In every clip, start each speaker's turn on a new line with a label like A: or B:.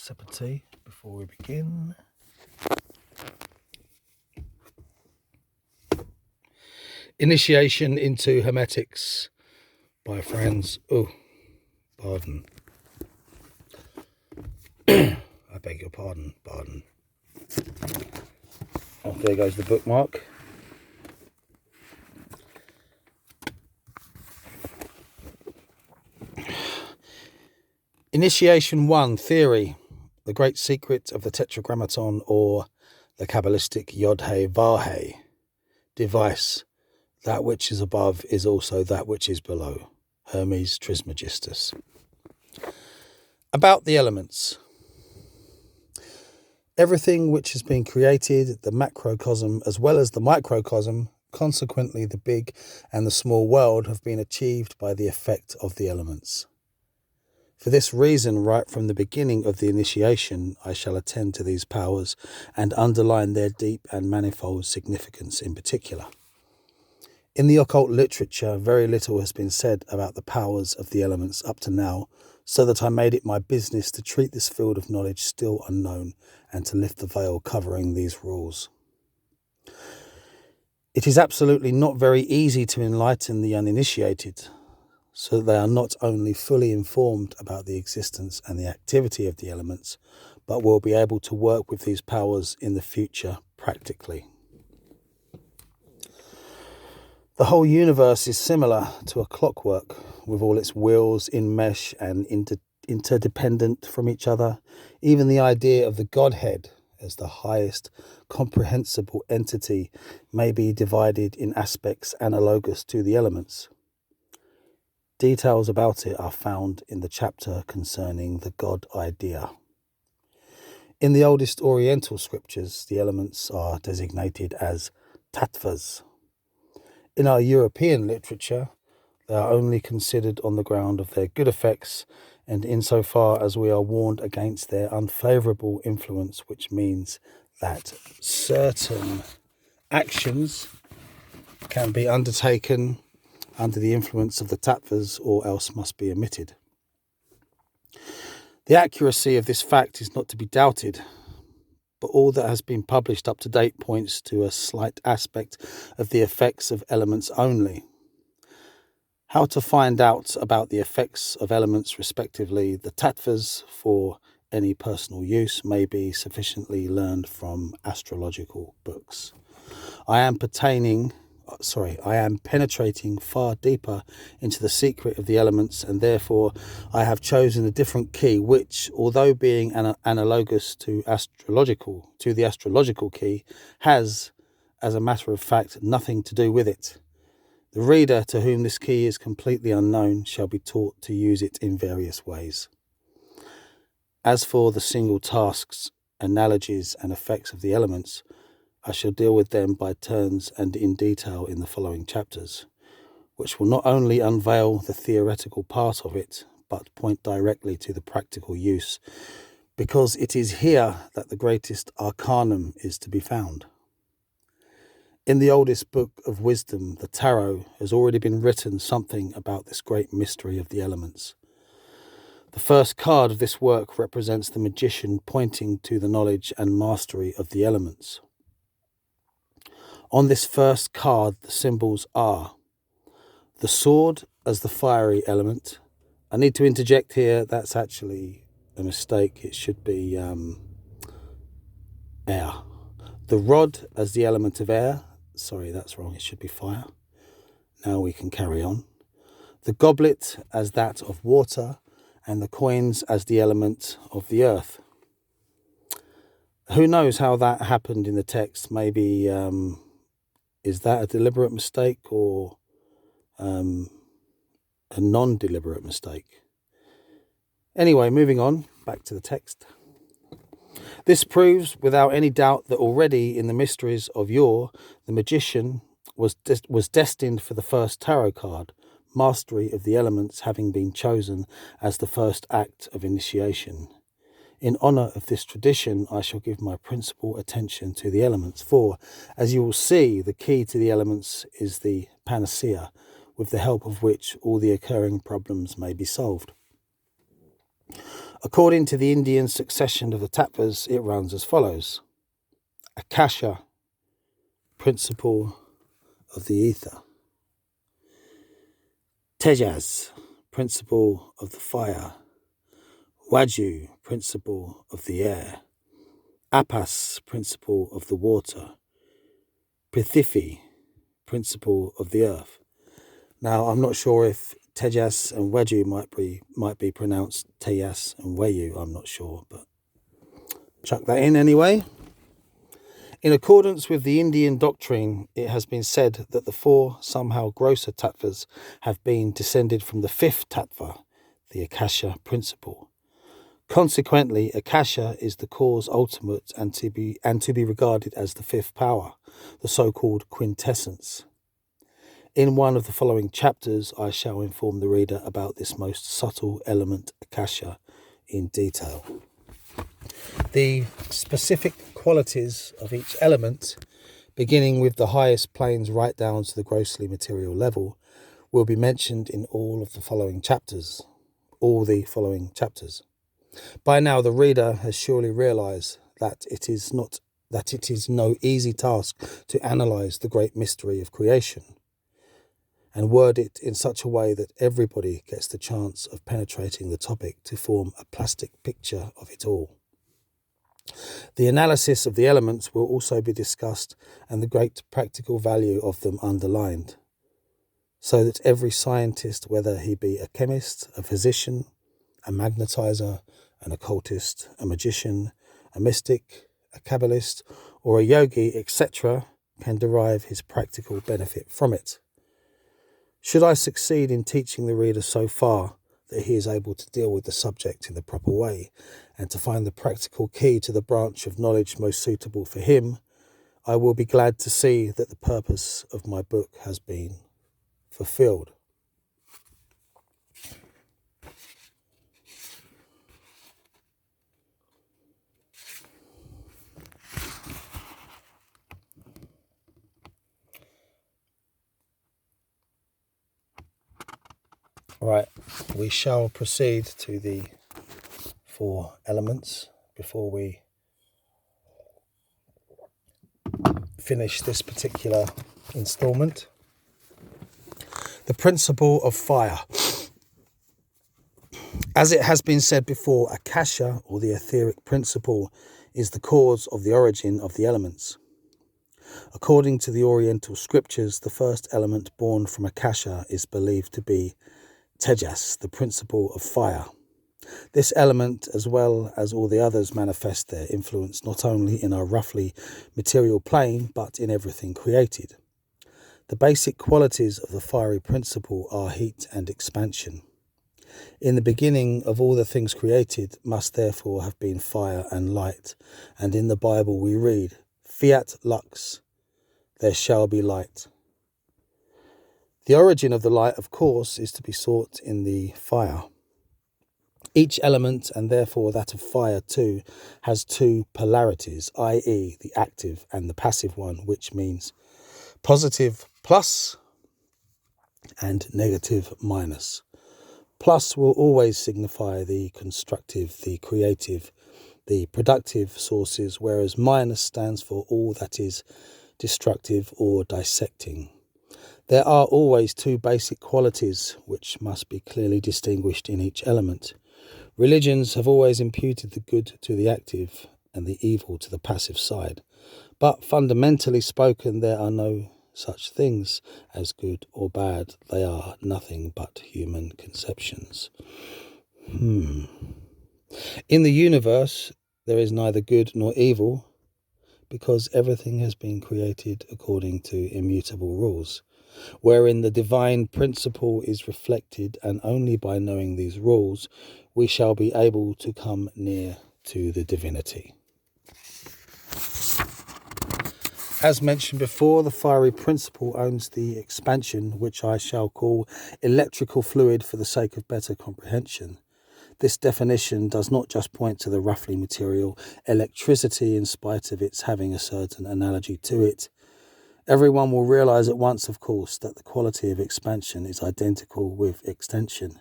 A: sip of tea before we begin. Initiation into Hermetics by Franz. Oh, pardon. I beg your pardon. Oh, there goes the bookmark. Initiation 1, Theory, the great secret of the Tetragrammaton, or the Kabbalistic Yod-He-Vav-He device. That which is above is also that which is below. Hermes Trismegistus. About the elements. Everything which has been created, the macrocosm as well as the microcosm, consequently the big and the small world, have been achieved by the effect of the elements. For this reason, right from the beginning of the initiation, I shall attend to these powers and underline their deep and manifold significance in particular. In the occult literature, very little has been said about the powers of the elements up to now, so that I made it my business to treat this field of knowledge still unknown and to lift the veil covering these rules. It is absolutely not very easy to enlighten the uninitiated, so that they are not only fully informed about the existence and the activity of the elements, but will be able to work with these powers in the future practically. The whole universe is similar to a clockwork, with all its wheels in mesh and interdependent from each other. Even the idea of the Godhead as the highest comprehensible entity may be divided in aspects analogous to the elements. Details about it are found in the chapter concerning the God idea. In the oldest Oriental scriptures, the elements are designated as tattvas. In our European literature, they are only considered on the ground of their good effects, and insofar as we are warned against their unfavourable influence, which means that certain actions can be undertaken under the influence of the tattvas or else must be omitted. The accuracy of this fact is not to be doubted, but all that has been published up to date points to a slight aspect of the effects of elements only. How to find out about the effects of elements, respectively, the tattvas, for any personal use may be sufficiently learned from astrological books. I am penetrating far deeper into the secret of the elements, and therefore I have chosen a different key which, although being analogous to the astrological key, has, as a matter of fact, nothing to do with it. The reader to whom this key is completely unknown shall be taught to use it in various ways. As for the single tasks, analogies, and effects of the elements, I shall deal with them by turns and in detail in the following chapters, which will not only unveil the theoretical part of it, but point directly to the practical use, because it is here that the greatest arcanum is to be found. In the oldest book of wisdom, the Tarot, has already been written something about this great mystery of the elements. The first card of this work represents the magician pointing to the knowledge and mastery of the elements. On this first card, the symbols are the sword as the fiery element. I need to interject here, that's actually a mistake. It should be air. The rod as the element of air. Sorry, that's wrong. It should be fire. Now we can carry on. The goblet as that of water, and the coins as the element of the earth. Who knows how that happened in the text? Maybe is that a deliberate mistake or a non-deliberate mistake? Anyway, moving on, back to the text. This proves without any doubt that already in the mysteries of yore, the magician was destined for the first tarot card, mastery of the elements having been chosen as the first act of initiation. In honour of this tradition, I shall give my principal attention to the elements, for, as you will see, the key to the elements is the panacea, with the help of which all the occurring problems may be solved. According to the Indian succession of the tattvas, it runs as follows. Akasha, principle of the ether. Tejas, principle of the fire. Waju, principle of the air. Apas, principle of the water. Prithivi, principle of the earth. Now, I'm not sure if Tejas and Waju might be pronounced Tejas and Wayu. I'm not sure, but chuck that in anyway. In accordance with the Indian doctrine, it has been said that the four somehow grosser tattvas have been descended from the fifth tattva, the Akasha principle. Consequently, Akasha is the cause ultimate and to be regarded as the fifth power, the so-called quintessence. In one of the following chapters, I shall inform the reader about this most subtle element, Akasha, in detail. The specific qualities of each element, beginning with the highest planes right down to the grossly material level, will be mentioned in all the following chapters. By now, the reader has surely realized that it is no easy task to analyze the great mystery of creation and word it in such a way that everybody gets the chance of penetrating the topic to form a plastic picture of it all. The analysis of the elements will also be discussed and the great practical value of them underlined, so that every scientist, whether he be a chemist, a physician, a magnetizer, an occultist, a magician, a mystic, a kabbalist, or a yogi, etc., can derive his practical benefit from it. Should I succeed in teaching the reader so far that he is able to deal with the subject in the proper way and to find the practical key to the branch of knowledge most suitable for him, I will be glad to see that the purpose of my book has been fulfilled. Right, we shall proceed to the four elements before we finish this particular installment. The principle of fire. As it has been said before, Akasha, or the etheric principle, is the cause of the origin of the elements. According to the Oriental scriptures, the first element born from Akasha is believed to be Tejas, the principle of fire. This element, as well as all the others, manifest their influence not only in our roughly material plane, but in everything created. The basic qualities of the fiery principle are heat and expansion. In the beginning of all the things created must therefore have been fire and light, and in the Bible we read, Fiat lux, there shall be light. The origin of the light, of course, is to be sought in the fire. Each element, and therefore that of fire too, has two polarities, i.e. the active and the passive one, which means positive plus and negative minus. Plus will always signify the constructive, the creative, the productive sources, whereas minus stands for all that is destructive or dissecting. There are always two basic qualities which must be clearly distinguished in each element. Religions have always imputed the good to the active and the evil to the passive side, but fundamentally spoken, there are no such things as good or bad. They are nothing but human conceptions. In the universe, there is neither good nor evil, because everything has been created according to immutable rules, wherein the divine principle is reflected, and only by knowing these rules we shall be able to come near to the divinity. As mentioned before, the fiery principle owns the expansion, which I shall call electrical fluid for the sake of better comprehension. This definition does not just point to the roughly material electricity in spite of its having a certain analogy to it. Everyone will realize at once, of course, that the quality of expansion is identical with extension.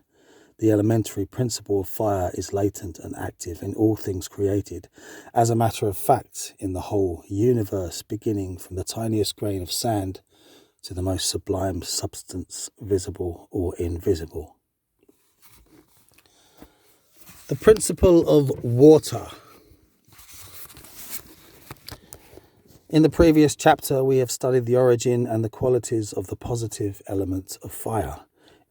A: The elementary principle of fire is latent and active in all things created, as a matter of fact, in the whole universe, beginning from the tiniest grain of sand to the most sublime substance, visible or invisible. The principle of water. In the previous chapter, we have studied the origin and the qualities of the positive element of fire.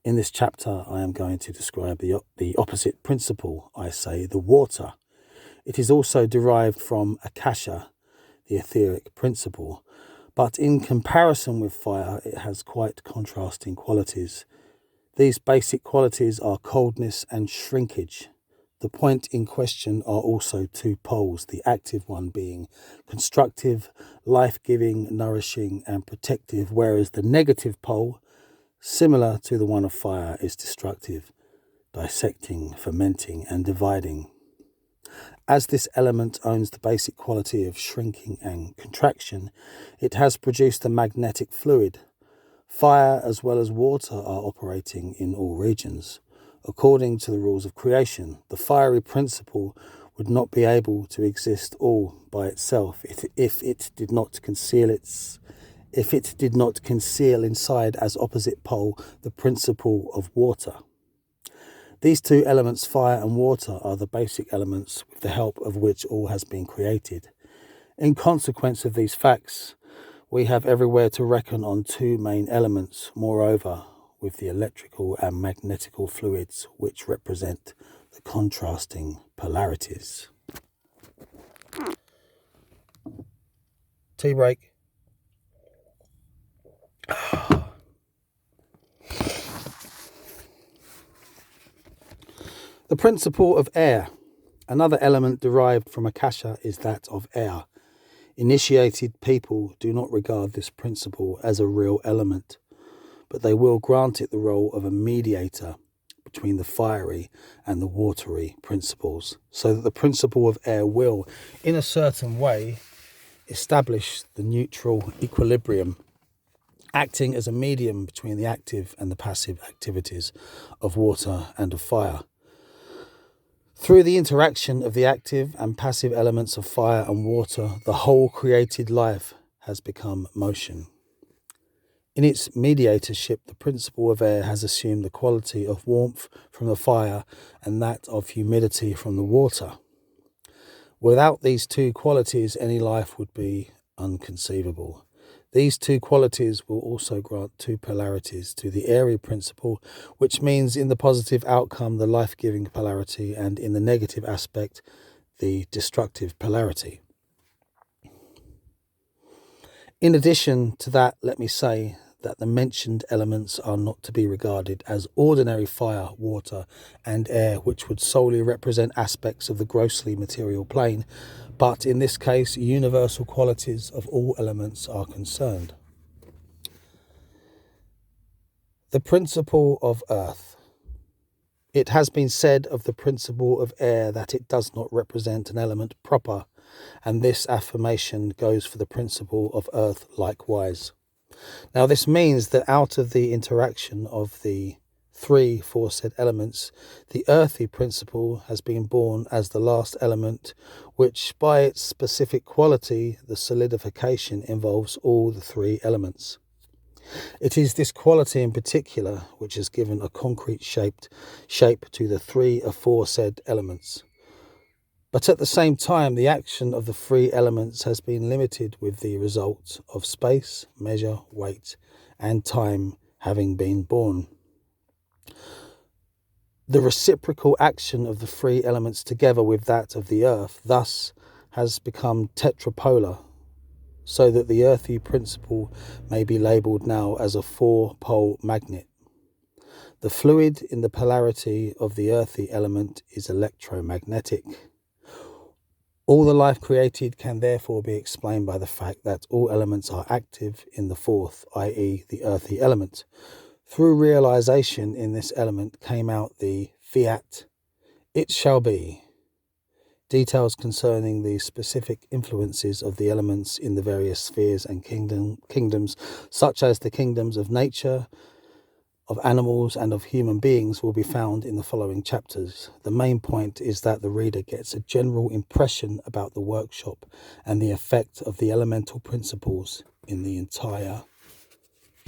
A: In this chapter, I am going to describe the opposite principle, I say, the water. It is also derived from akasha, the etheric principle, but in comparison with fire, it has quite contrasting qualities. These basic qualities are coldness and shrinkage. The point in question are also two poles, the active one being constructive, life-giving, nourishing, and protective, whereas the negative pole, similar to the one of fire, is destructive, dissecting, fermenting, and dividing. As this element owns the basic quality of shrinking and contraction, it has produced a magnetic fluid. Fire as well as water are operating in all regions. According to the rules of creation, the fiery principle would not be able to exist all by itself if it did not conceal inside as opposite pole the principle of water. These two elements, fire and water, are the basic elements with the help of which all has been created. In consequence of these facts, we have everywhere to reckon on two main elements, moreover, with the electrical and magnetical fluids which represent the contrasting polarities. Tea break. The principle of air. Another element derived from akasha is that of air. Initiated people do not regard this principle as a real element, but they will grant it the role of a mediator between the fiery and the watery principles, so that the principle of air will, in a certain way, establish the neutral equilibrium, acting as a medium between the active and the passive activities of water and of fire. Through the interaction of the active and passive elements of fire and water, the whole created life has become motion. In its mediatorship, the principle of air has assumed the quality of warmth from the fire and that of humidity from the water. Without these two qualities, any life would be unconceivable. These two qualities will also grant two polarities to the airy principle, which means in the positive outcome the life-giving polarity and in the negative aspect the destructive polarity. In addition to that, let me say that the mentioned elements are not to be regarded as ordinary fire, water and air, which would solely represent aspects of the grossly material plane, but in this case universal qualities of all elements are concerned. The principle of earth. It has been said of the principle of air that it does not represent an element proper, and this affirmation goes for the principle of earth likewise. Now this means that out of the interaction of the three foresaid elements, the earthy principle has been born as the last element, which by its specific quality, the solidification, involves all the three elements. It is this quality in particular which has given a concrete shape to the three aforesaid elements. But at the same time, the action of the three elements has been limited with the result of space, measure, weight, and time having been born. The reciprocal action of the three elements together with that of the earth thus has become tetrapolar, so that the earthy principle may be labelled now as a four-pole magnet. The fluid in the polarity of the earthy element is electromagnetic. All the life created can therefore be explained by the fact that all elements are active in the fourth, i.e. the earthy element. Through realization in this element came out the fiat, it shall be. Details concerning the specific influences of the elements in the various spheres and kingdoms, such as the kingdoms of nature, of animals and of human beings will be found in the following chapters. The main point is that the reader gets a general impression about the workshop and the effect of the elemental principles in the entire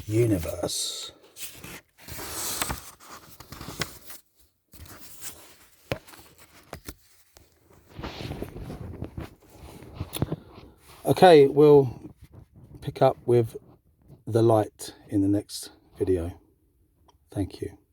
A: universe. Okay, we'll pick up with the light in the next video. Thank you.